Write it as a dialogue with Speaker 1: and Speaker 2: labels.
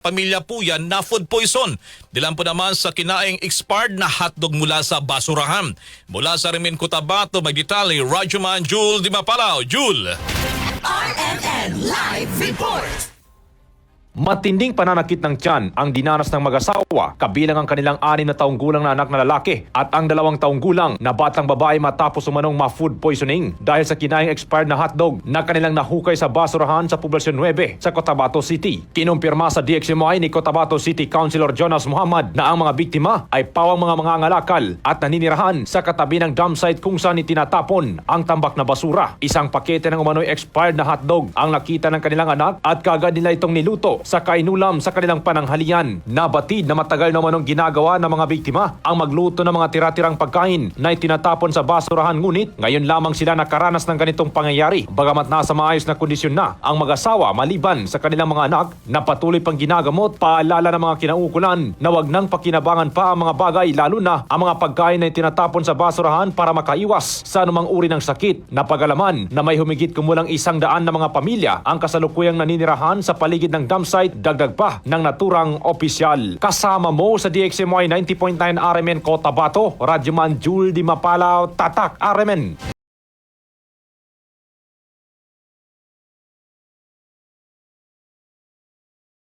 Speaker 1: Pamilya po yan na food poison. Dilan po naman sa kinaing expired na hotdog mula sa basurahan. Mula sa Rimin Cotabato, magdetali, Radyoman Jul Di Mapalaw. Jul!
Speaker 2: RMN Live Report!
Speaker 3: Matinding pananakit ng tiyan ang dinanas ng mag-asawa, kabilang ang kanilang 6 na taong gulang na anak na lalaki at ang 2 taong gulang na batang babae matapos umanong ma-food poisoning dahil sa kinaing expired na hotdog na kanilang nahukay sa basurahan sa Poblacion 9 sa Cotabato City. Kinumpirma sa DXMY ni Cotabato City Councilor Jonas Muhammad na ang mga biktima ay pawang mga mangangalakal at naninirahan sa katabi ng dump site kung saan itinatapon ang tambak na basura. Isang pakete ng umano'y expired na hotdog ang nakita ng kanilang anak at kaagad nila itong niluto sa kainulam sa kanilang pananghalian. Nabatid na matagal na manong ginagawa ng mga biktima ang magluto ng mga tira-tirang pagkain na itinatapon sa basurahan, ngunit ngayon lamang sila nakaranas ng ganitong pangyayari. Bagamat nasa maayos na kondisyon na ang mag-asawa maliban sa kanilang mga anak na patuloy pang ginagamot, paalala ng mga kinaukulan na wag nang pakinabangan pa ang mga bagay, lalo na ang mga pagkain na itinatapon sa basurahan para makaiwas sa anumang uri ng sakit. Napagalaman na may humigit kumulang 100 na mga pamilya ang kasalukuyang naninirahan sa paligid ng dump site, dagdag pa ng naturang opisyal. Kasama mo sa DXMY 90.9 RMN Cotabato, Radyoman Jul Di Mapalaw, Tatak RMN.